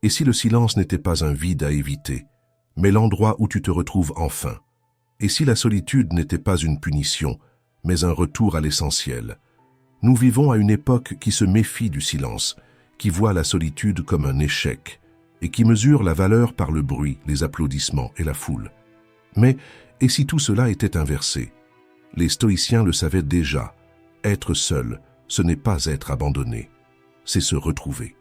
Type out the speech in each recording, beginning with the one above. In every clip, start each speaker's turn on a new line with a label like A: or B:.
A: Et si le silence n'était pas un vide à éviter, mais l'endroit où tu te retrouves enfin? Et si la solitude n'était pas une punition, mais un retour à l'essentiel? Nous vivons à une époque qui se méfie du silence, qui voit la solitude comme un échec, et qui mesure la valeur par le bruit, les applaudissements et la foule. Mais, et si tout cela était inversé? Les stoïciens le savaient déjà. Être seul, ce n'est pas être abandonné, c'est se retrouver.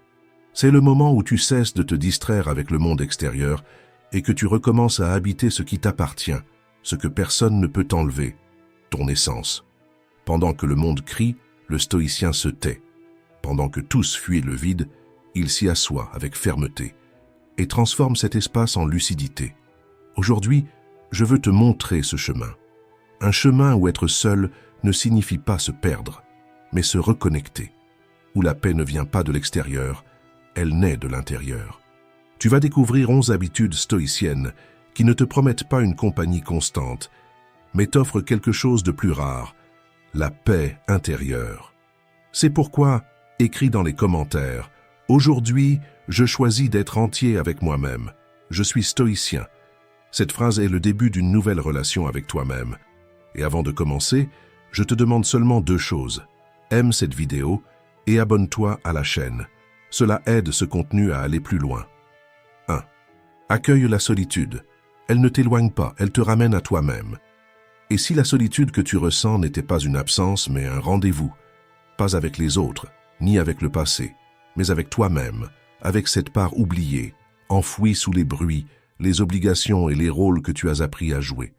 A: C'est le moment où tu cesses de te distraire avec le monde extérieur et que tu recommences à habiter ce qui t'appartient, ce que personne ne peut t'enlever, ton essence. Pendant que le monde crie, le stoïcien se tait. Pendant que tous fuient le vide, il s'y assoit avec fermeté et transforme cet espace en lucidité. Aujourd'hui, je veux te montrer ce chemin. Un chemin où être seul ne signifie pas se perdre, mais se reconnecter. Où la paix ne vient pas de l'extérieur, elle naît de l'intérieur. Tu vas découvrir 11 habitudes stoïciennes qui ne te promettent pas une compagnie constante, mais t'offrent quelque chose de plus rare, la paix intérieure. C'est pourquoi, écris dans les commentaires, « Aujourd'hui, je choisis d'être entier avec moi-même. Je suis stoïcien. » Cette phrase est le début d'une nouvelle relation avec toi-même. Et avant de commencer, je te demande seulement 2 choses. Aime cette vidéo et abonne-toi à la chaîne. Cela aide ce contenu à aller plus loin. 1. Accueille la solitude. Elle ne t'éloigne pas, elle te ramène à toi-même. Et si la solitude que tu ressens n'était pas une absence, mais un rendez-vous, pas avec les autres, ni avec le passé, mais avec toi-même, avec cette part oubliée, enfouie sous les bruits, les obligations et les rôles que tu as appris à jouer.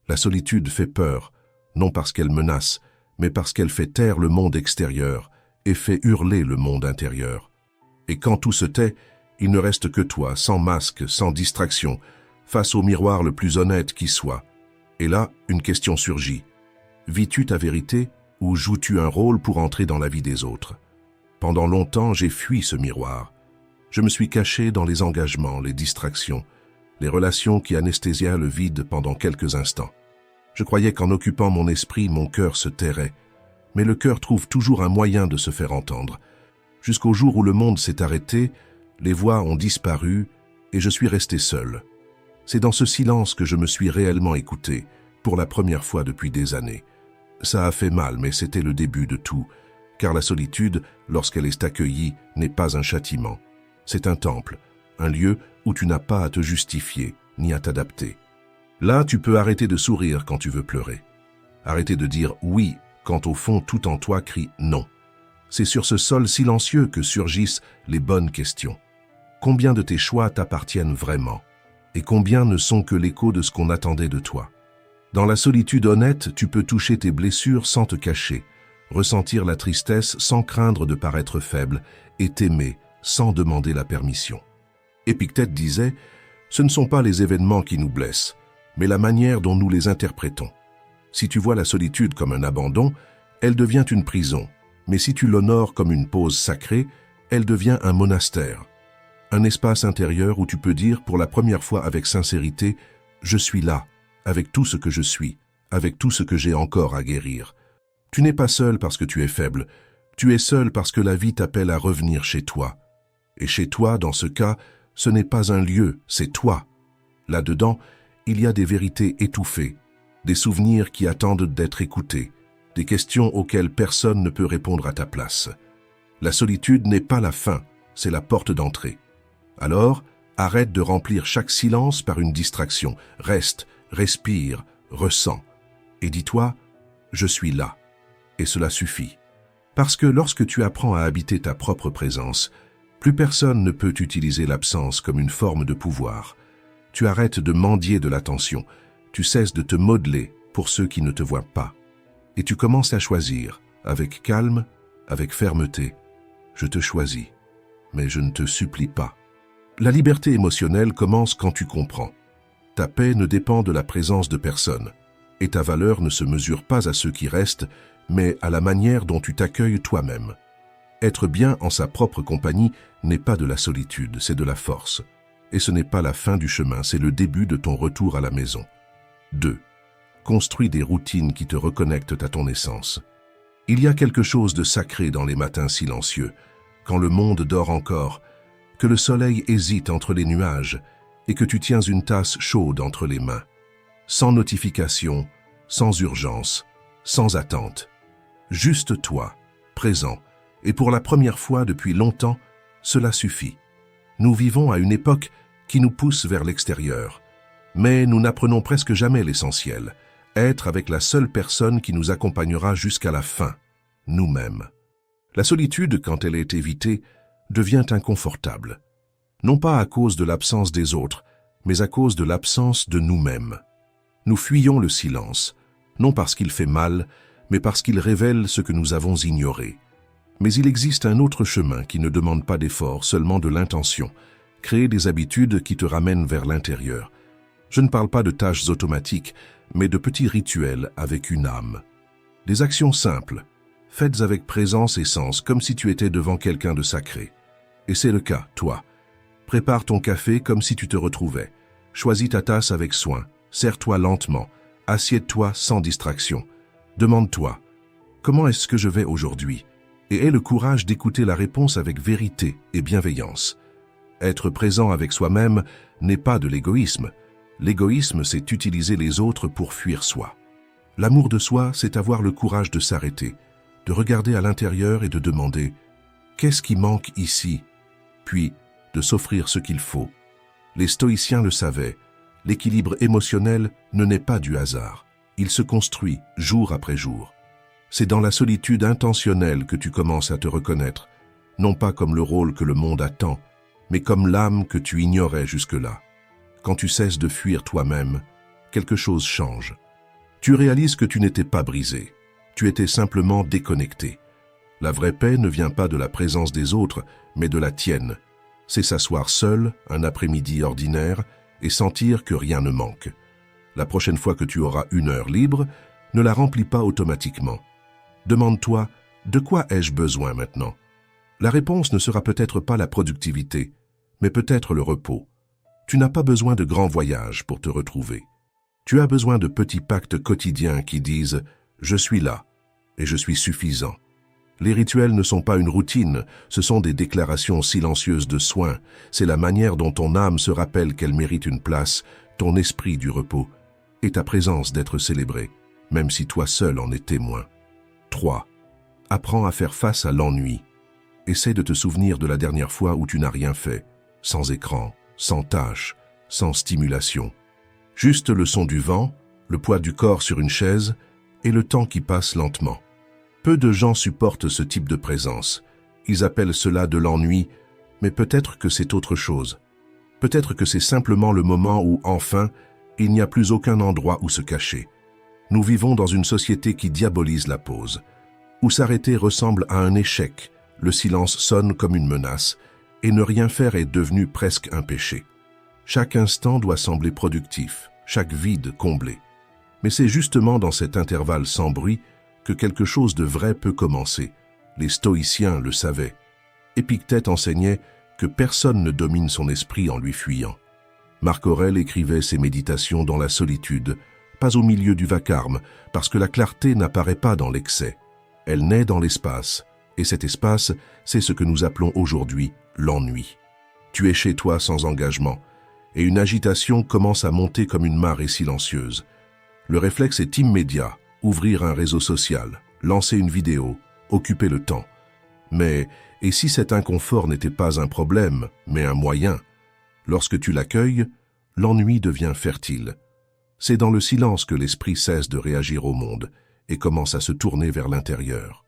A: La solitude fait peur, non parce qu'elle menace, mais parce qu'elle fait taire le monde extérieur et fait hurler le monde intérieur. Et quand tout se tait, il ne reste que toi, sans masque, sans distraction, face au miroir le plus honnête qui soit. Et là, une question surgit. Vis-tu ta vérité ou joues-tu un rôle pour entrer dans la vie des autres? Pendant longtemps, j'ai fui ce miroir. Je me suis caché dans les engagements, les distractions, les relations qui anesthésiaient le vide pendant quelques instants. Je croyais qu'en occupant mon esprit, mon cœur se tairait. Mais le cœur trouve toujours un moyen de se faire entendre. Jusqu'au jour où le monde s'est arrêté, les voix ont disparu et je suis resté seul. C'est dans ce silence que je me suis réellement écouté, pour la première fois depuis des années. Ça a fait mal, mais c'était le début de tout, car la solitude, lorsqu'elle est accueillie, n'est pas un châtiment. C'est un temple, un lieu où tu n'as pas à te justifier, ni à t'adapter. Là, tu peux arrêter de sourire quand tu veux pleurer. Arrêter de dire oui quand au fond tout en toi crie non. C'est sur ce sol silencieux que surgissent les bonnes questions. Combien de tes choix t'appartiennent vraiment? Et combien ne sont que l'écho de ce qu'on attendait de toi? Dans la solitude honnête, tu peux toucher tes blessures sans te cacher, ressentir la tristesse sans craindre de paraître faible et t'aimer sans demander la permission. Épictète disait « Ce ne sont pas les événements qui nous blessent, mais la manière dont nous les interprétons. Si tu vois la solitude comme un abandon, elle devient une prison, mais si tu l'honores comme une pause sacrée, elle devient un monastère. Un espace intérieur où tu peux dire pour la première fois avec sincérité « Je suis là, avec tout ce que je suis, avec tout ce que j'ai encore à guérir. » Tu n'es pas seul parce que tu es faible, tu es seul parce que la vie t'appelle à revenir chez toi. Et chez toi, dans ce cas, ce n'est pas un lieu, c'est toi. Là-dedans, il y a des vérités étouffées, des souvenirs qui attendent d'être écoutés, des questions auxquelles personne ne peut répondre à ta place. La solitude n'est pas la fin, c'est la porte d'entrée. Alors, arrête de remplir chaque silence par une distraction. Reste, respire, ressens. Et dis-toi, je suis là. Et cela suffit. Parce que lorsque tu apprends à habiter ta propre présence, plus personne ne peut utiliser l'absence comme une forme de pouvoir. Tu arrêtes de mendier de l'attention, tu cesses de te modeler pour ceux qui ne te voient pas. Et tu commences à choisir, avec calme, avec fermeté. Je te choisis, mais je ne te supplie pas. La liberté émotionnelle commence quand tu comprends. Ta paix ne dépend de la présence de personne, et ta valeur ne se mesure pas à ceux qui restent, mais à la manière dont tu t'accueilles toi-même. Être bien en sa propre compagnie n'est pas de la solitude, c'est de la force. Et ce n'est pas la fin du chemin, c'est le début de ton retour à la maison. 2. Construis des routines qui te reconnectent à ton essence. Il y a quelque chose de sacré dans les matins silencieux, quand le monde dort encore, que le soleil hésite entre les nuages et que tu tiens une tasse chaude entre les mains. Sans notification, sans urgence, sans attente. Juste toi, présent, et pour la première fois depuis longtemps, cela suffit. Nous vivons à une époque qui nous pousse vers l'extérieur, mais nous n'apprenons presque jamais l'essentiel, être avec la seule personne qui nous accompagnera jusqu'à la fin, nous-mêmes. La solitude, quand elle est évitée, devient inconfortable, non pas à cause de l'absence des autres, mais à cause de l'absence de nous-mêmes. Nous fuyons le silence, non parce qu'il fait mal, mais parce qu'il révèle ce que nous avons ignoré. Mais il existe un autre chemin qui ne demande pas d'effort, seulement de l'intention, créer des habitudes qui te ramènent vers l'intérieur. Je ne parle pas de tâches automatiques, mais de petits rituels avec une âme. Des actions simples, faites avec présence et sens, comme si tu étais devant quelqu'un de sacré. Et c'est le cas, toi. Prépare ton café comme si tu te retrouvais. Choisis ta tasse avec soin. Sers-toi lentement. Assieds-toi sans distraction. Demande-toi, comment est-ce que je vais aujourd'hui? Et aie le courage d'écouter la réponse avec vérité et bienveillance. Être présent avec soi-même n'est pas de l'égoïsme. L'égoïsme, c'est utiliser les autres pour fuir soi. L'amour de soi, c'est avoir le courage de s'arrêter, de regarder à l'intérieur et de demander « Qu'est-ce qui manque ici ?» Puis, de s'offrir ce qu'il faut. Les stoïciens le savaient, l'équilibre émotionnel ne naît pas du hasard. Il se construit jour après jour. C'est dans la solitude intentionnelle que tu commences à te reconnaître, non pas comme le rôle que le monde attend, mais comme l'âme que tu ignorais jusque-là. Quand tu cesses de fuir toi-même, quelque chose change. Tu réalises que tu n'étais pas brisé, tu étais simplement déconnecté. La vraie paix ne vient pas de la présence des autres, mais de la tienne. C'est s'asseoir seul, un après-midi ordinaire, et sentir que rien ne manque. La prochaine fois que tu auras une heure libre, ne la remplis pas automatiquement. Demande-toi, de quoi ai-je besoin maintenant? La réponse ne sera peut-être pas la productivité, mais peut-être le repos. Tu n'as pas besoin de grands voyages pour te retrouver. Tu as besoin de petits pactes quotidiens qui disent « Je suis là et je suis suffisant ». Les rituels ne sont pas une routine, ce sont des déclarations silencieuses de soin. C'est la manière dont ton âme se rappelle qu'elle mérite une place, ton esprit du repos, et ta présence d'être célébrée, même si toi seul en es témoin. 3. Apprends à faire face à l'ennui. Essaie de te souvenir de la dernière fois où tu n'as rien fait, sans écran, sans tâche, sans stimulation. Juste le son du vent, le poids du corps sur une chaise et le temps qui passe lentement. Peu de gens supportent ce type de présence. Ils appellent cela de l'ennui, mais peut-être que c'est autre chose. Peut-être que c'est simplement le moment où, enfin, il n'y a plus aucun endroit où se cacher. Nous vivons dans une société qui diabolise la pause, où s'arrêter ressemble à un échec, le silence sonne comme une menace, et ne rien faire est devenu presque un péché. Chaque instant doit sembler productif, chaque vide comblé. Mais c'est justement dans cet intervalle sans bruit que quelque chose de vrai peut commencer. Les stoïciens le savaient. Épictète enseignait que personne ne domine son esprit en lui fuyant. Marc Aurèle écrivait ses méditations dans la solitude, pas au milieu du vacarme, parce que la clarté n'apparaît pas dans l'excès. Elle naît dans l'espace, et cet espace, c'est ce que nous appelons aujourd'hui l'ennui. Tu es chez toi sans engagement, et une agitation commence à monter comme une marée silencieuse. Le réflexe est immédiat, ouvrir un réseau social, lancer une vidéo, occuper le temps. Mais, et si cet inconfort n'était pas un problème, mais un moyen? Lorsque tu l'accueilles, l'ennui devient fertile. C'est dans le silence que l'esprit cesse de réagir au monde et commence à se tourner vers l'intérieur.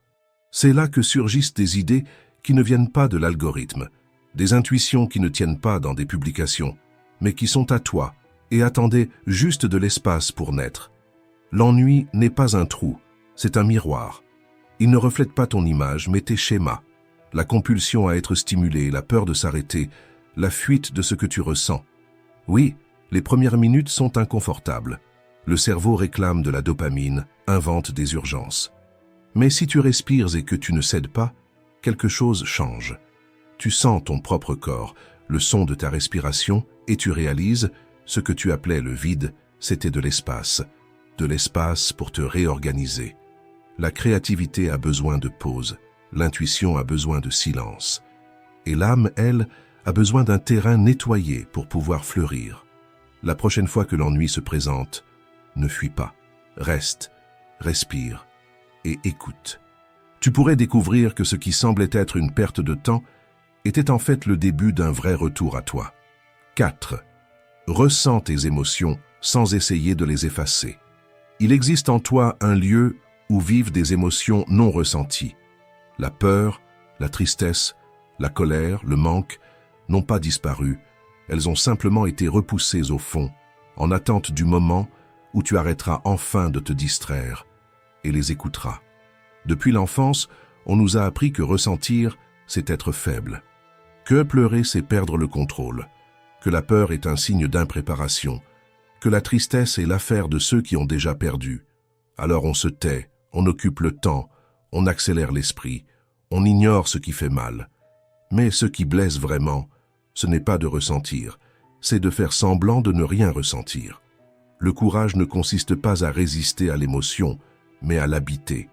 A: C'est là que surgissent des idées qui ne viennent pas de l'algorithme, des intuitions qui ne tiennent pas dans des publications, mais qui sont à toi et attendaient juste de l'espace pour naître. L'ennui n'est pas un trou, c'est un miroir. Il ne reflète pas ton image, mais tes schémas. La compulsion à être stimulé, la peur de s'arrêter, la fuite de ce que tu ressens. Oui, les premières minutes sont inconfortables. Le cerveau réclame de la dopamine, invente des urgences. Mais si tu respires et que tu ne cèdes pas, quelque chose change. Tu sens ton propre corps, le son de ta respiration, et tu réalises ce que tu appelais le vide, c'était de l'espace pour te réorganiser. La créativité a besoin de pause, l'intuition a besoin de silence. Et l'âme, elle, a besoin d'un terrain nettoyé pour pouvoir fleurir. La prochaine fois que l'ennui se présente, ne fuis pas. Reste, respire et écoute. Tu pourrais découvrir que ce qui semblait être une perte de temps était en fait le début d'un vrai retour à toi. 4. Ressens tes émotions sans essayer de les effacer. Il existe en toi un lieu où vivent des émotions non ressenties. La peur, la tristesse, la colère, le manque n'ont pas disparu. Elles ont simplement été repoussées au fond, en attente du moment où tu arrêteras enfin de te distraire et les écouteras. Depuis l'enfance, on nous a appris que ressentir, c'est être faible. Que pleurer, c'est perdre le contrôle. Que la peur est un signe d'impréparation. Que la tristesse est l'affaire de ceux qui ont déjà perdu. Alors on se tait, on occupe le temps, on accélère l'esprit, on ignore ce qui fait mal. Mais ce qui blesse vraiment, ce n'est pas de ressentir, c'est de faire semblant de ne rien ressentir. Le courage ne consiste pas à résister à l'émotion, mais à l'habiter,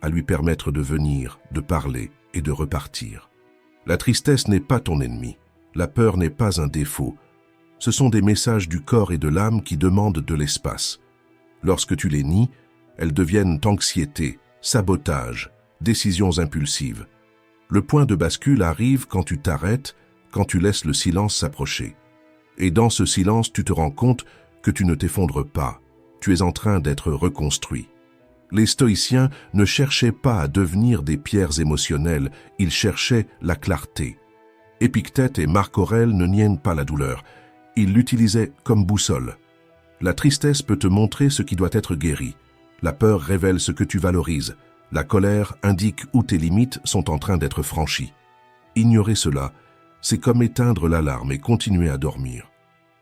A: à lui permettre de venir, de parler et de repartir. La tristesse n'est pas ton ennemi, la peur n'est pas un défaut. Ce sont des messages du corps et de l'âme qui demandent de l'espace. Lorsque tu les nies, elles deviennent anxiété, sabotage, décisions impulsives. Le point de bascule arrive quand tu t'arrêtes, quand tu laisses le silence s'approcher. Et dans ce silence, tu te rends compte que tu ne t'effondres pas, tu es en train d'être reconstruit. Les stoïciens ne cherchaient pas à devenir des pierres émotionnelles, ils cherchaient la clarté. Épictète et Marc Aurèle ne niennent pas la douleur, ils l'utilisaient comme boussole. La tristesse peut te montrer ce qui doit être guéri, la peur révèle ce que tu valorises, la colère indique où tes limites sont en train d'être franchies. Ignorer cela, c'est comme éteindre l'alarme et continuer à dormir.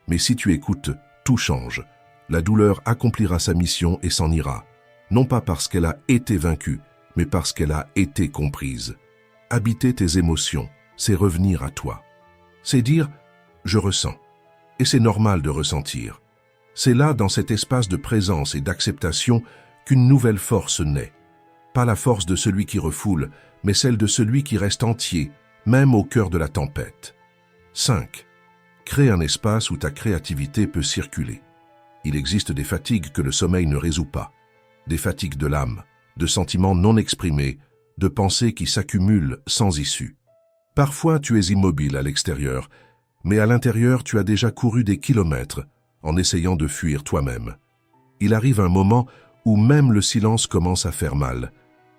A: Mais si tu écoutes, tout change. La douleur accomplira sa mission et s'en ira. Non pas parce qu'elle a été vaincue, mais parce qu'elle a été comprise. Habiter tes émotions, c'est revenir à toi. C'est dire « je ressens ». Et c'est normal de ressentir. C'est là, dans cet espace de présence et d'acceptation, qu'une nouvelle force naît. Pas la force de celui qui refoule, mais celle de celui qui reste entier, même au cœur de la tempête. 5. Crée un espace où ta créativité peut circuler. Il existe des fatigues que le sommeil ne résout pas. Des fatigues de l'âme, de sentiments non exprimés, de pensées qui s'accumulent sans issue. Parfois, tu es immobile à l'extérieur, mais à l'intérieur, tu as déjà couru des kilomètres en essayant de fuir toi-même. Il arrive un moment où même le silence commence à faire mal.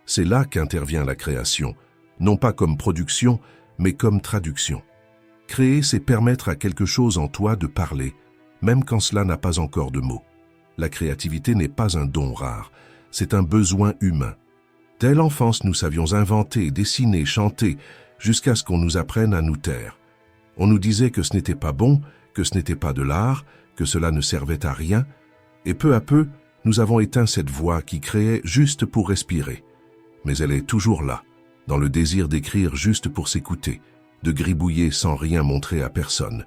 A: C'est là qu'intervient la création, non pas comme production, mais comme traduction. Créer, c'est permettre à quelque chose en toi de parler, même quand cela n'a pas encore de mots. La créativité n'est pas un don rare, c'est un besoin humain. Dès l'enfance, nous savions inventer, dessiner, chanter, jusqu'à ce qu'on nous apprenne à nous taire. On nous disait que ce n'était pas bon, que ce n'était pas de l'art, que cela ne servait à rien, et peu à peu, nous avons éteint cette voix qui créait juste pour respirer. Mais elle est toujours là, dans le désir d'écrire juste pour s'écouter, de gribouiller sans rien montrer à personne,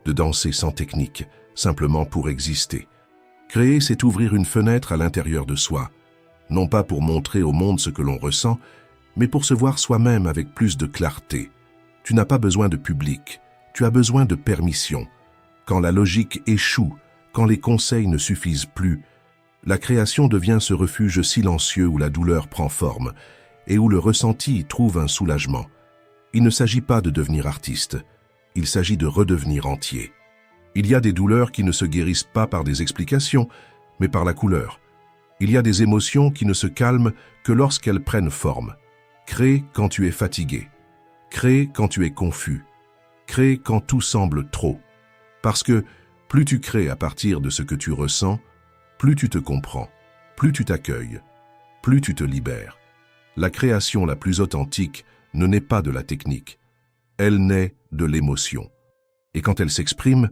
A: de danser sans technique, simplement pour exister. Créer, c'est ouvrir une fenêtre à l'intérieur de soi, non pas pour montrer au monde ce que l'on ressent, mais pour se voir soi-même avec plus de clarté. Tu n'as pas besoin de public, tu as besoin de permission. Quand la logique échoue, quand les conseils ne suffisent plus, la création devient ce refuge silencieux où la douleur prend forme et où le ressenti trouve un soulagement. Il ne s'agit pas de devenir artiste, il s'agit de redevenir entier. Il y a des douleurs qui ne se guérissent pas par des explications, mais par la couleur. Il y a des émotions qui ne se calment que lorsqu'elles prennent forme. Crée quand tu es fatigué. Crée quand tu es confus. Crée quand tout semble trop. Parce que plus tu crées à partir de ce que tu ressens, plus tu te comprends, plus tu t'accueilles, plus tu te libères. La création la plus authentique ne naît pas de la technique. Elle naît de l'émotion. Et quand elle s'exprime,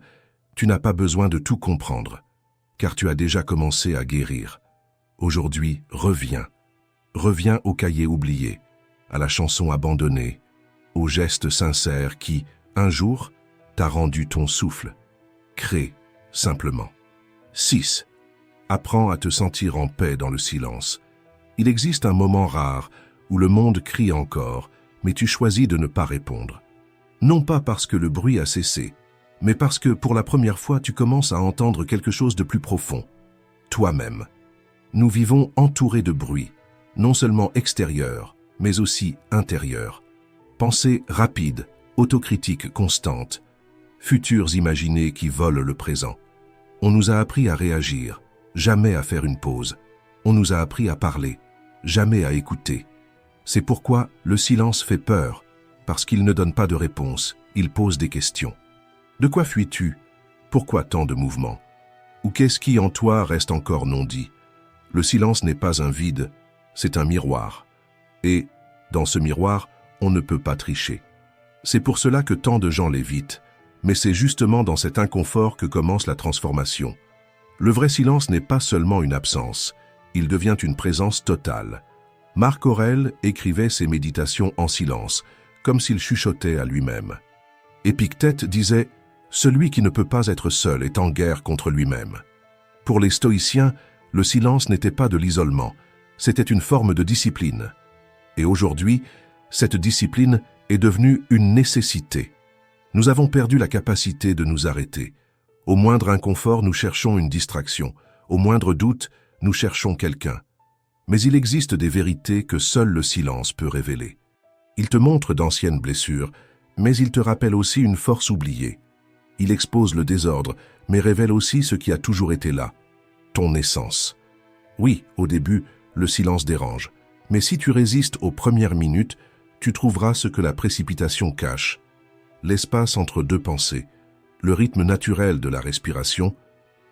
A: tu n'as pas besoin de tout comprendre, car tu as déjà commencé à guérir. Aujourd'hui, reviens. Reviens au cahier oublié, à la chanson abandonnée, au geste sincère qui, un jour, t'a rendu ton souffle. Crée, simplement. 6. Apprends à te sentir en paix dans le silence. Il existe un moment rare où le monde crie encore, mais tu choisis de ne pas répondre. Non pas parce que le bruit a cessé, mais parce que pour la première fois tu commences à entendre quelque chose de plus profond, toi-même. Nous vivons entourés de bruit, non seulement extérieur, mais aussi intérieur. Pensées rapides, autocritique constante, futurs imaginés qui volent le présent. On nous a appris à réagir, jamais à faire une pause. On nous a appris à parler, jamais à écouter. C'est pourquoi le silence fait peur, parce qu'il ne donne pas de réponse, il pose des questions. De quoi fuis-tu? Pourquoi tant de mouvements? Ou qu'est-ce qui en toi reste encore non dit? Le silence n'est pas un vide, c'est un miroir. Et, dans ce miroir, on ne peut pas tricher. C'est pour cela que tant de gens l'évitent, mais c'est justement dans cet inconfort que commence la transformation. Le vrai silence n'est pas seulement une absence, il devient une présence totale. Marc Aurèle écrivait ses méditations en silence, comme s'il chuchotait à lui-même. Épictète disait « Celui qui ne peut pas être seul est en guerre contre lui-même ». Pour les stoïciens, le silence n'était pas de l'isolement, c'était une forme de discipline. Et aujourd'hui, cette discipline est devenue une nécessité. Nous avons perdu la capacité de nous arrêter. Au moindre inconfort, nous cherchons une distraction. Au moindre doute, nous cherchons quelqu'un. Mais il existe des vérités que seul le silence peut révéler. Il te montre d'anciennes blessures, mais il te rappelle aussi une force oubliée. Il expose le désordre, mais révèle aussi ce qui a toujours été là, ton essence. Oui, au début, le silence dérange, mais si tu résistes aux premières minutes, tu trouveras ce que la précipitation cache. L'espace entre deux pensées, le rythme naturel de la respiration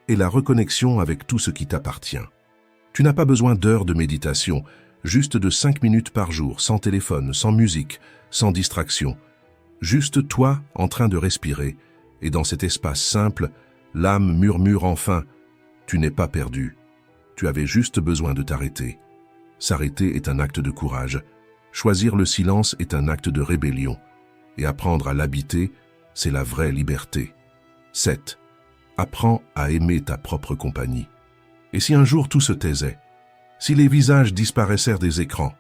A: et la reconnexion avec tout ce qui t'appartient. Tu n'as pas besoin d'heures de méditation, juste de 5 minutes par jour, sans téléphone, sans musique, sans distraction. Juste toi en train de respirer, et dans cet espace simple, l'âme murmure enfin « Tu n'es pas perdu, tu avais juste besoin de t'arrêter ». S'arrêter est un acte de courage, choisir le silence est un acte de rébellion, et apprendre à l'habiter, c'est la vraie liberté. 7. Apprends à aimer ta propre compagnie. Et si un jour tout se taisait, si les visages disparaissaient des écrans,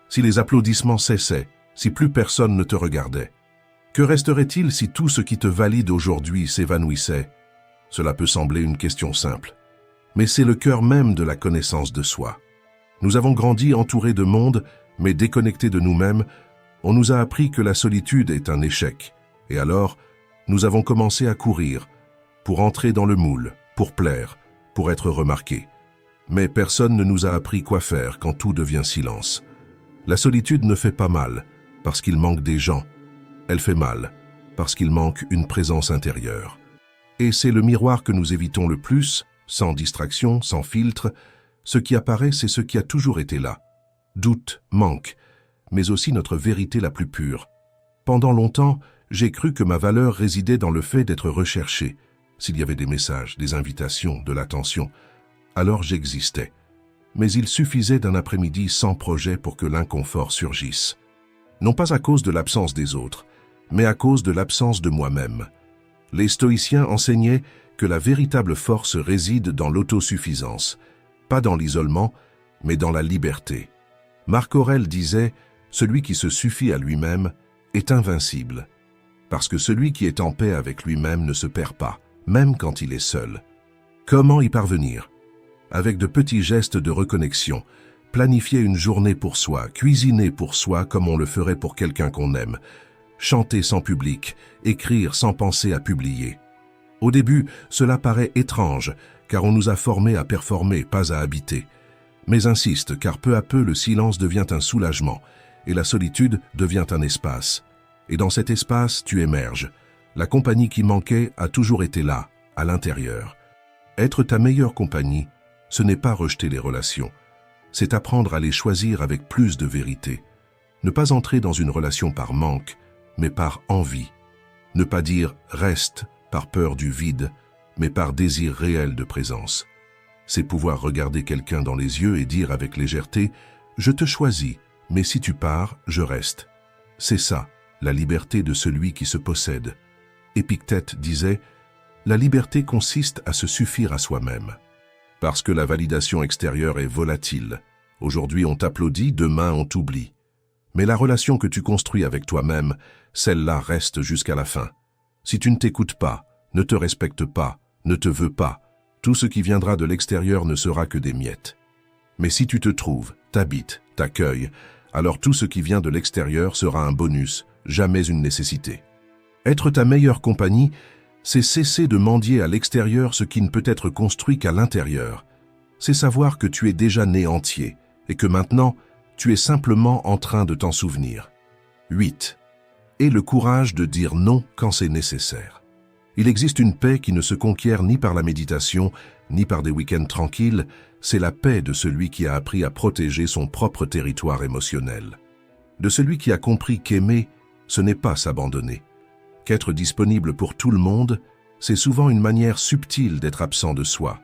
A: si les applaudissements cessaient, si plus personne ne te regardait, que resterait-il si tout ce qui te valide aujourd'hui s'évanouissait? Cela peut sembler une question simple, mais c'est le cœur même de la connaissance de soi. Nous avons grandi entourés de monde, mais déconnectés de nous-mêmes. On nous a appris que la solitude est un échec, et alors, nous avons commencé à courir, pour entrer dans le moule, pour plaire, pour être remarqués. Mais personne ne nous a appris quoi faire quand tout devient silence. La solitude ne fait pas mal, parce qu'il manque des gens. Elle fait mal, parce qu'il manque une présence intérieure. Et c'est le miroir que nous évitons le plus, sans distraction, sans filtre. Ce qui apparaît, c'est ce qui a toujours été là. Doute, manque, mais aussi notre vérité la plus pure. Pendant longtemps, j'ai cru que ma valeur résidait dans le fait d'être recherché. S'il y avait des messages, des invitations, de l'attention, alors j'existais. Mais il suffisait d'un après-midi sans projet pour que l'inconfort surgisse. Non pas à cause de l'absence des autres, mais à cause de l'absence de moi-même. Les stoïciens enseignaient que la véritable force réside dans l'autosuffisance, pas dans l'isolement, mais dans la liberté. Marc Aurèle disait « Celui qui se suffit à lui-même est invincible ». Parce que celui qui est en paix avec lui-même ne se perd pas, même quand il est seul. Comment y parvenir? Avec de petits gestes de reconnexion, planifier une journée pour soi, cuisiner pour soi comme on le ferait pour quelqu'un qu'on aime, chanter sans public, écrire sans penser à publier. Au début, cela paraît étrange, car on nous a formés à performer, pas à habiter. Mais insiste, car peu à peu le silence devient un soulagement, et la solitude devient un espace. Et dans cet espace, tu émerges. La compagnie qui manquait a toujours été là, à l'intérieur. Être ta meilleure compagnie, ce n'est pas rejeter les relations. C'est apprendre à les choisir avec plus de vérité. Ne pas entrer dans une relation par manque, mais par envie. Ne pas dire « reste » par peur du vide, mais par désir réel de présence. C'est pouvoir regarder quelqu'un dans les yeux et dire avec légèreté « je te choisis, mais si tu pars, je reste ». C'est ça, la liberté de celui qui se possède. Épictète disait « La liberté consiste à se suffire à soi-même ». Parce que la validation extérieure est volatile. Aujourd'hui on t'applaudit, demain on t'oublie. Mais la relation que tu construis avec toi-même, celle-là reste jusqu'à la fin. Si tu ne t'écoutes pas, ne te respectes pas, ne te veux pas, tout ce qui viendra de l'extérieur ne sera que des miettes. Mais si tu te trouves, t'habites, t'accueilles, alors tout ce qui vient de l'extérieur sera un bonus, jamais une nécessité. Être ta meilleure compagnie, c'est cesser de mendier à l'extérieur ce qui ne peut être construit qu'à l'intérieur. C'est savoir que tu es déjà né entier et que maintenant, tu es simplement en train de t'en souvenir. 8. Aie le courage de dire non quand c'est nécessaire. Il existe une paix qui ne se conquiert ni par la méditation, ni par des week-ends tranquilles, c'est la paix de celui qui a appris à protéger son propre territoire émotionnel. De celui qui a compris qu'aimer, ce n'est pas s'abandonner. Qu'être disponible pour tout le monde, c'est souvent une manière subtile d'être absent de soi.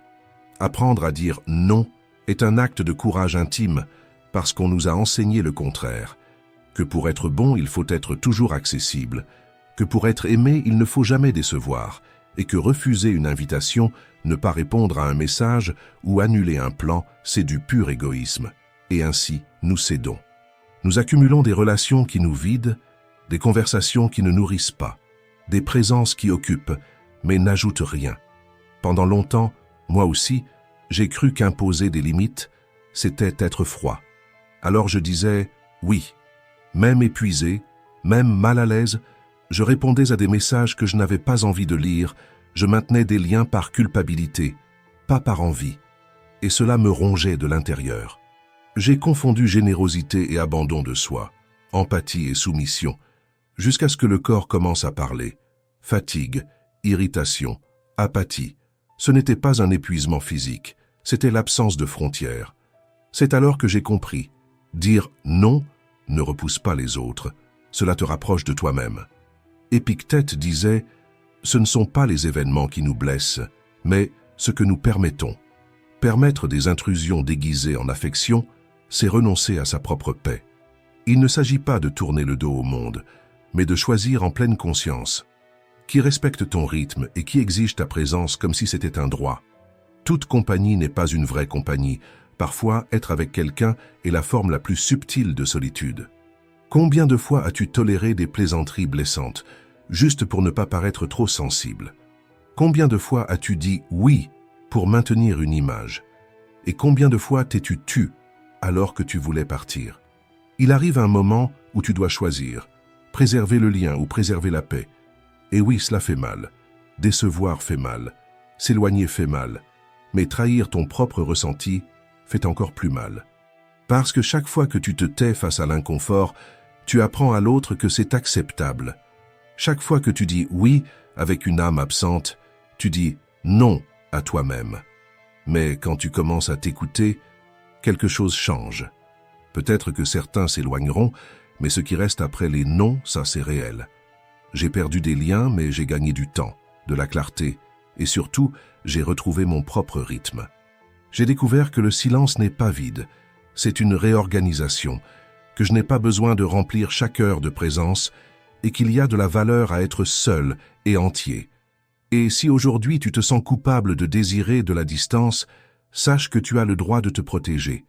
A: Apprendre à dire non est un acte de courage intime parce qu'on nous a enseigné le contraire, que pour être bon, il faut être toujours accessible, que pour être aimé, il ne faut jamais décevoir, et que refuser une invitation, ne pas répondre à un message ou annuler un plan, c'est du pur égoïsme. Et ainsi, nous cédons. Nous accumulons des relations qui nous vident, des conversations qui ne nourrissent pas, des présences qui occupent, mais n'ajoutent rien. Pendant longtemps, moi aussi, j'ai cru qu'imposer des limites, c'était être froid. Alors je disais « oui ». Même épuisé, même mal à l'aise, je répondais à des messages que je n'avais pas envie de lire, je maintenais des liens par culpabilité, pas par envie. Et cela me rongeait de l'intérieur. J'ai confondu générosité et abandon de soi, empathie et soumission, jusqu'à ce que le corps commence à parler. Fatigue, irritation, apathie. Ce n'était pas un épuisement physique, c'était l'absence de frontières. C'est alors que j'ai compris. Dire non ne repousse pas les autres, cela te rapproche de toi-même. Épictète disait « Ce ne sont pas les événements qui nous blessent, mais ce que nous permettons. » Permettre des intrusions déguisées en affection, c'est renoncer à sa propre paix. Il ne s'agit pas de tourner le dos au monde, mais de choisir en pleine conscience. Qui respecte ton rythme et qui exige ta présence comme si c'était un droit. Toute compagnie n'est pas une vraie compagnie. Parfois, être avec quelqu'un est la forme la plus subtile de solitude. Combien de fois as-tu toléré des plaisanteries blessantes, juste pour ne pas paraître trop sensible? Combien de fois as-tu dit « oui » pour maintenir une image? Et combien de fois t'es-tu tu alors que tu voulais partir? Il arrive un moment où tu dois choisir, préserver le lien ou préserver la paix. Et oui, cela fait mal. Décevoir fait mal. S'éloigner fait mal. Mais trahir ton propre ressenti fait encore plus mal. Parce que chaque fois que tu te tais face à l'inconfort, tu apprends à l'autre que c'est acceptable. Chaque fois que tu dis oui avec une âme absente, tu dis non à toi-même. Mais quand tu commences à t'écouter, quelque chose change. Peut-être que certains s'éloigneront, mais ce qui reste après les non, ça c'est réel. J'ai perdu des liens, mais j'ai gagné du temps, de la clarté, et surtout, j'ai retrouvé mon propre rythme. J'ai découvert que le silence n'est pas vide, c'est une réorganisation, que je n'ai pas besoin de remplir chaque heure de présence et qu'il y a de la valeur à être seul et entier. Et si aujourd'hui tu te sens coupable de désirer de la distance, sache que tu as le droit de te protéger.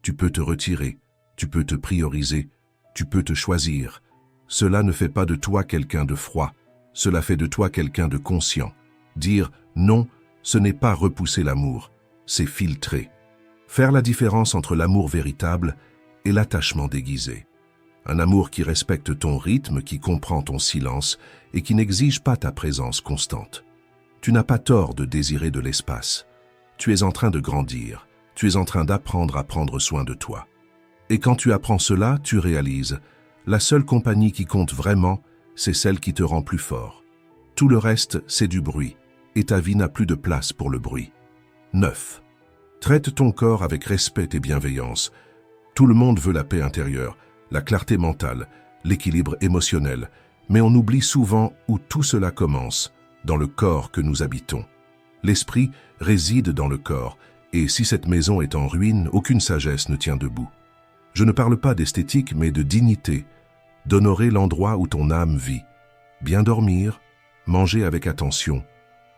A: Tu peux te retirer, tu peux te prioriser, tu peux te choisir. Cela ne fait pas de toi quelqu'un de froid, cela fait de toi quelqu'un de conscient. Dire non, ce n'est pas repousser l'amour, c'est filtrer. Faire la différence entre l'amour véritable et l'attachement déguisé. Un amour qui respecte ton rythme, qui comprend ton silence et qui n'exige pas ta présence constante. Tu n'as pas tort de désirer de l'espace. Tu es en train de grandir, tu es en train d'apprendre à prendre soin de toi. Et quand tu apprends cela, tu réalises, la seule compagnie qui compte vraiment, c'est celle qui te rend plus fort. Tout le reste, c'est du bruit, et ta vie n'a plus de place pour le bruit. 9. Traite ton corps avec respect et bienveillance. Tout le monde veut la paix intérieure, la clarté mentale, l'équilibre émotionnel, mais on oublie souvent où tout cela commence, dans le corps que nous habitons. L'esprit réside dans le corps, et si cette maison est en ruine, aucune sagesse ne tient debout. Je ne parle pas d'esthétique, mais de dignité, d'honorer l'endroit où ton âme vit, bien dormir, manger avec attention,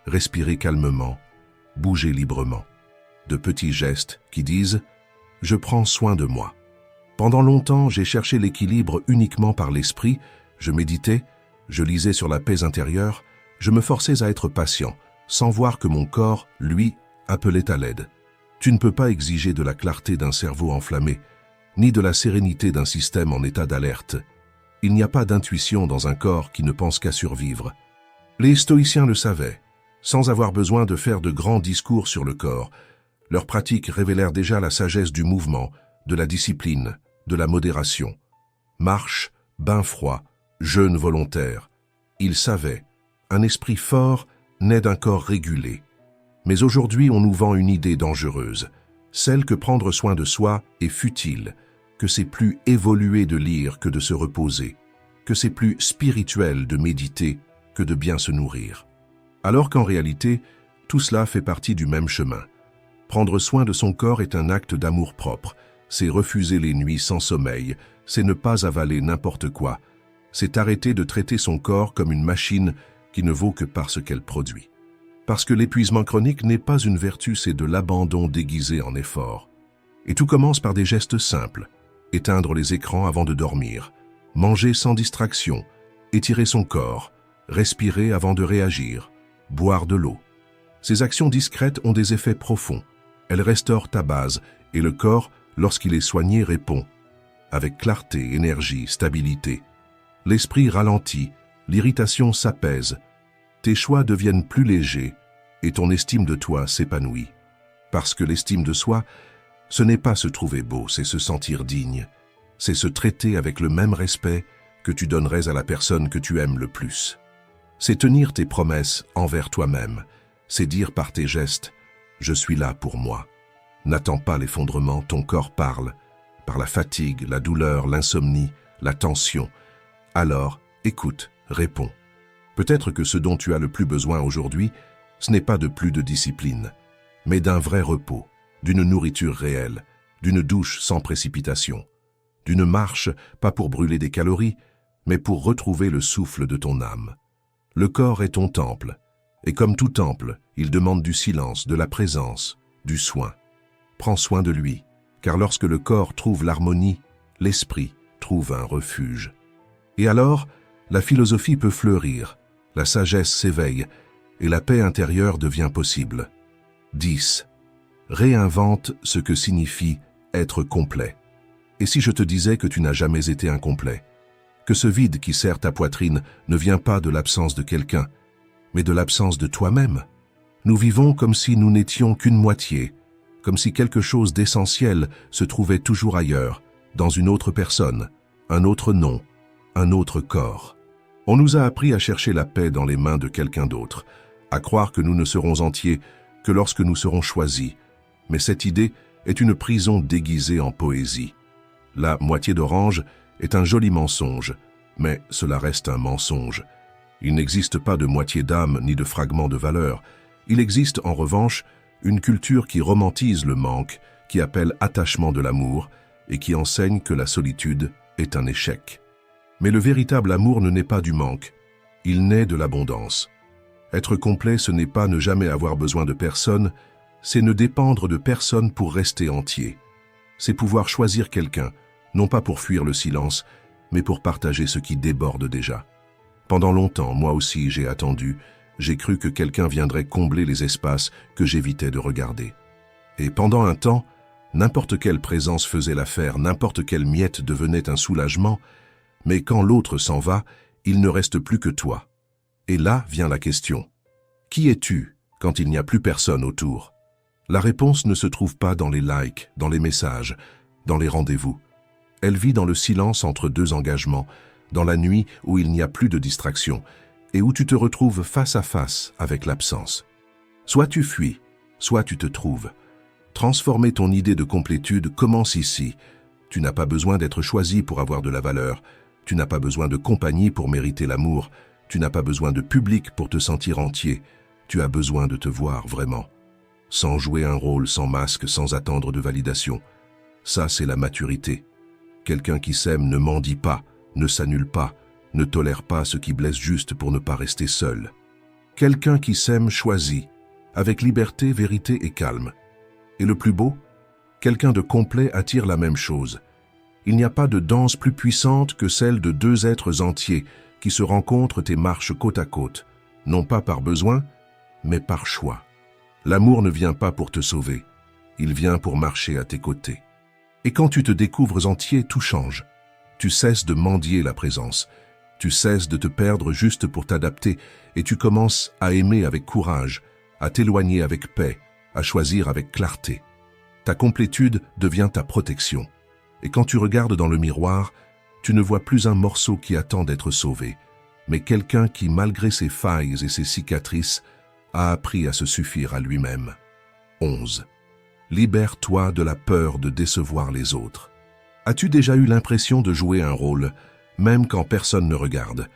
A: respirer calmement, bouger librement. De petits gestes qui disent « Je prends soin de moi ». Pendant longtemps, j'ai cherché l'équilibre uniquement par l'esprit, je méditais, je lisais sur la paix intérieure, je me forçais à être patient, sans voir que mon corps, lui, appelait à l'aide. Tu ne peux pas exiger de la clarté d'un cerveau enflammé, ni de la sérénité d'un système en état d'alerte. Il n'y a pas d'intuition dans un corps qui ne pense qu'à survivre. Les stoïciens le savaient, sans avoir besoin de faire de grands discours sur le corps. Leurs pratiques révélèrent déjà la sagesse du mouvement, de la discipline, de la modération. Marche, bain froid, jeûne volontaire. Ils savaient, un esprit fort naît d'un corps régulé. Mais aujourd'hui, on nous vend une idée dangereuse, celle que prendre soin de soi est futile, que c'est plus évolué de lire que de se reposer, que c'est plus spirituel de méditer que de bien se nourrir. Alors qu'en réalité, tout cela fait partie du même chemin. Prendre soin de son corps est un acte d'amour-propre, c'est refuser les nuits sans sommeil, c'est ne pas avaler n'importe quoi, c'est arrêter de traiter son corps comme une machine qui ne vaut que parce qu'elle produit. Parce que l'épuisement chronique n'est pas une vertu, c'est de l'abandon déguisé en effort. Et tout commence par des gestes simples. Éteindre les écrans avant de dormir, manger sans distraction, étirer son corps, respirer avant de réagir, boire de l'eau. Ces actions discrètes ont des effets profonds. Elles restaurent ta base et le corps, lorsqu'il est soigné, répond. Avec clarté, énergie, stabilité. L'esprit ralentit, l'irritation s'apaise. Tes choix deviennent plus légers et ton estime de toi s'épanouit. Parce que l'estime de soi, ce n'est pas se trouver beau, c'est se sentir digne. C'est se traiter avec le même respect que tu donnerais à la personne que tu aimes le plus. C'est tenir tes promesses envers toi-même. C'est dire par tes gestes « Je suis là pour moi ». N'attends pas l'effondrement, ton corps parle. Par la fatigue, la douleur, l'insomnie, la tension. Alors, écoute, réponds. Peut-être que ce dont tu as le plus besoin aujourd'hui, ce n'est pas de plus de discipline, mais d'un vrai repos, d'une nourriture réelle, d'une douche sans précipitation, d'une marche pas pour brûler des calories, mais pour retrouver le souffle de ton âme. Le corps est ton temple, et comme tout temple, il demande du silence, de la présence, du soin. Prends soin de lui, car lorsque le corps trouve l'harmonie, l'esprit trouve un refuge. Et alors, la philosophie peut fleurir, la sagesse s'éveille, et la paix intérieure devient possible. 10. Réinvente ce que signifie être complet. Et si je te disais que tu n'as jamais été incomplet, que ce vide qui serre ta poitrine ne vient pas de l'absence de quelqu'un, mais de l'absence de toi-même? Nous vivons comme si nous n'étions qu'une moitié, comme si quelque chose d'essentiel se trouvait toujours ailleurs, dans une autre personne, un autre nom, un autre corps. On nous a appris à chercher la paix dans les mains de quelqu'un d'autre, à croire que nous ne serons entiers que lorsque nous serons choisis. Mais cette idée est une prison déguisée en poésie. La moitié d'orange est un joli mensonge, mais cela reste un mensonge. Il n'existe pas de moitié d'âme ni de fragment de valeur. Il existe en revanche une culture qui romantise le manque, qui appelle attachement de l'amour et qui enseigne que la solitude est un échec. Mais le véritable amour ne naît pas du manque, il naît de l'abondance. Être complet, ce n'est pas ne jamais avoir besoin de personne, c'est ne dépendre de personne pour rester entier. C'est pouvoir choisir quelqu'un, non pas pour fuir le silence, mais pour partager ce qui déborde déjà. Pendant longtemps, moi aussi, j'ai attendu, j'ai cru que quelqu'un viendrait combler les espaces que j'évitais de regarder. Et pendant un temps, n'importe quelle présence faisait l'affaire, n'importe quelle miette devenait un soulagement, mais quand l'autre s'en va, il ne reste plus que toi. Et là vient la question. Qui es-tu quand il n'y a plus personne autour? La réponse ne se trouve pas dans les likes, dans les messages, dans les rendez-vous. Elle vit dans le silence entre deux engagements, dans la nuit où il n'y a plus de distraction et où tu te retrouves face à face avec l'absence. Soit tu fuis, soit tu te trouves. Transformer ton idée de complétude commence ici. Tu n'as pas besoin d'être choisi pour avoir de la valeur. Tu n'as pas besoin de compagnie pour mériter l'amour. Tu n'as pas besoin de public pour te sentir entier. Tu as besoin de te voir vraiment. Sans jouer un rôle, sans masque, sans attendre de validation. Ça, c'est la maturité. Quelqu'un qui s'aime ne mendie pas, ne s'annule pas, ne tolère pas ce qui blesse juste pour ne pas rester seul. Quelqu'un qui s'aime choisit, avec liberté, vérité et calme. Et le plus beau, quelqu'un de complet attire la même chose. Il n'y a pas de danse plus puissante que celle de deux êtres entiers qui se rencontrent et marchent côte à côte, non pas par besoin, mais par choix. L'amour ne vient pas pour te sauver, il vient pour marcher à tes côtés. Et quand tu te découvres entier, tout change. Tu cesses de mendier la présence, tu cesses de te perdre juste pour t'adapter et tu commences à aimer avec courage, à t'éloigner avec paix, à choisir avec clarté. Ta complétude devient ta protection. Et quand tu regardes dans le miroir, tu ne vois plus un morceau qui attend d'être sauvé, mais quelqu'un qui, malgré ses failles et ses cicatrices, a appris à se suffire à lui-même. 11. Libère-toi de la peur de décevoir les autres. As-tu déjà eu l'impression de jouer un rôle, même quand personne ne regarde,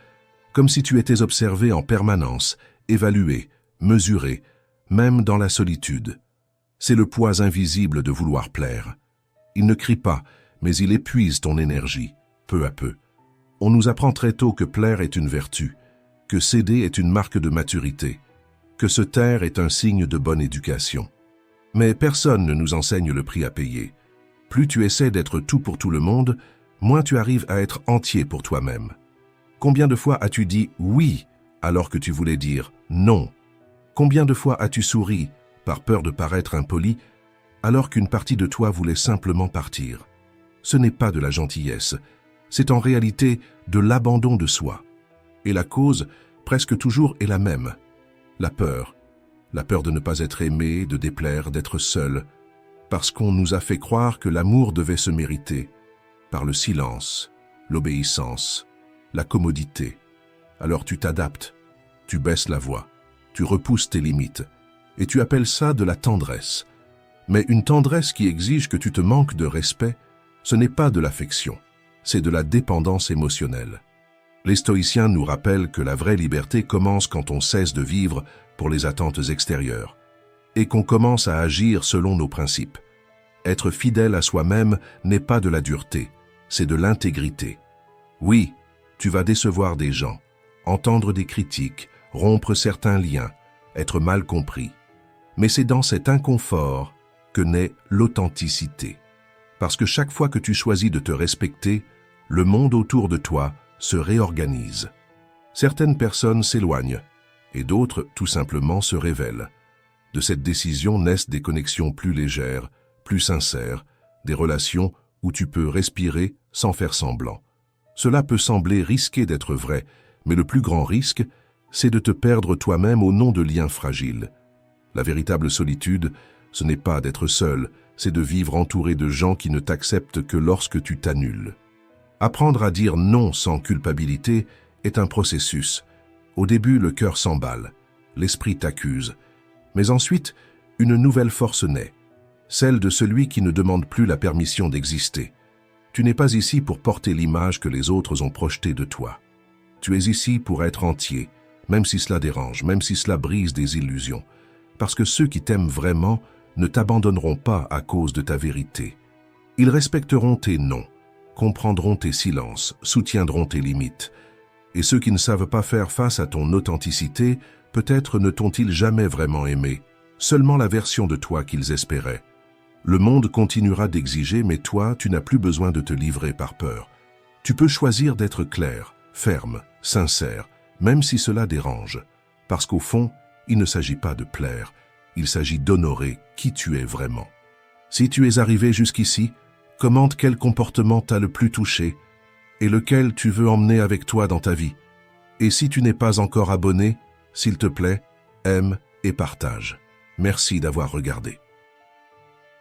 A: comme si tu étais observé en permanence, évalué, mesuré, même dans la solitude? C'est le poids invisible de vouloir plaire. Il ne crie pas, mais il épuise ton énergie, peu à peu. On nous apprend très tôt que plaire est une vertu, que céder est une marque de maturité, que se taire est un signe de bonne éducation. Mais personne ne nous enseigne le prix à payer. Plus tu essaies d'être tout pour tout le monde, moins tu arrives à être entier pour toi-même. Combien de fois as-tu dit « oui » alors que tu voulais dire « non » ? Combien de fois as-tu souri, par peur de paraître impoli, alors qu'une partie de toi voulait simplement partir? Ce n'est pas de la gentillesse, c'est en réalité de l'abandon de soi. Et la cause, presque toujours, est la même. La peur de ne pas être aimé, de déplaire, d'être seul, parce qu'on nous a fait croire que l'amour devait se mériter, par le silence, l'obéissance, la commodité. Alors tu t'adaptes, tu baisses la voix, tu repousses tes limites, et tu appelles ça de la tendresse. Mais une tendresse qui exige que tu te manques de respect, ce n'est pas de l'affection, c'est de la dépendance émotionnelle. Les stoïciens nous rappellent que la vraie liberté commence quand on cesse de vivre pour les attentes extérieures et qu'on commence à agir selon nos principes. Être fidèle à soi-même n'est pas de la dureté, c'est de l'intégrité. Oui, tu vas décevoir des gens, entendre des critiques, rompre certains liens, être mal compris. Mais c'est dans cet inconfort que naît l'authenticité. Parce que chaque fois que tu choisis de te respecter, le monde autour de toi se réorganise. Certaines personnes s'éloignent et d'autres, tout simplement, se révèlent. De cette décision naissent des connexions plus légères, plus sincères, des relations où tu peux respirer sans faire semblant. Cela peut sembler risqué d'être vrai, mais le plus grand risque, c'est de te perdre toi-même au nom de liens fragiles. La véritable solitude, ce n'est pas d'être seul, c'est de vivre entouré de gens qui ne t'acceptent que lorsque tu t'annules. Apprendre à dire non sans culpabilité est un processus. Au début, le cœur s'emballe, l'esprit t'accuse, mais ensuite, une nouvelle force naît, celle de celui qui ne demande plus la permission d'exister. Tu n'es pas ici pour porter l'image que les autres ont projetée de toi. Tu es ici pour être entier, même si cela dérange, même si cela brise des illusions, parce que ceux qui t'aiment vraiment ne t'abandonneront pas à cause de ta vérité. Ils respecteront tes noms, comprendront tes silences, soutiendront tes limites. Et ceux qui ne savent pas faire face à ton authenticité, peut-être ne t'ont-ils jamais vraiment aimé, seulement la version de toi qu'ils espéraient. Le monde continuera d'exiger, mais toi, tu n'as plus besoin de te livrer par peur. Tu peux choisir d'être clair, ferme, sincère, même si cela dérange. Parce qu'au fond, il ne s'agit pas de plaire, il s'agit d'honorer qui tu es vraiment. Si tu es arrivé jusqu'ici, commente quel comportement t'a le plus touché et lequel tu veux emmener avec toi dans ta vie. Et si tu n'es pas encore abonné, s'il te plaît, aime et partage. Merci d'avoir regardé.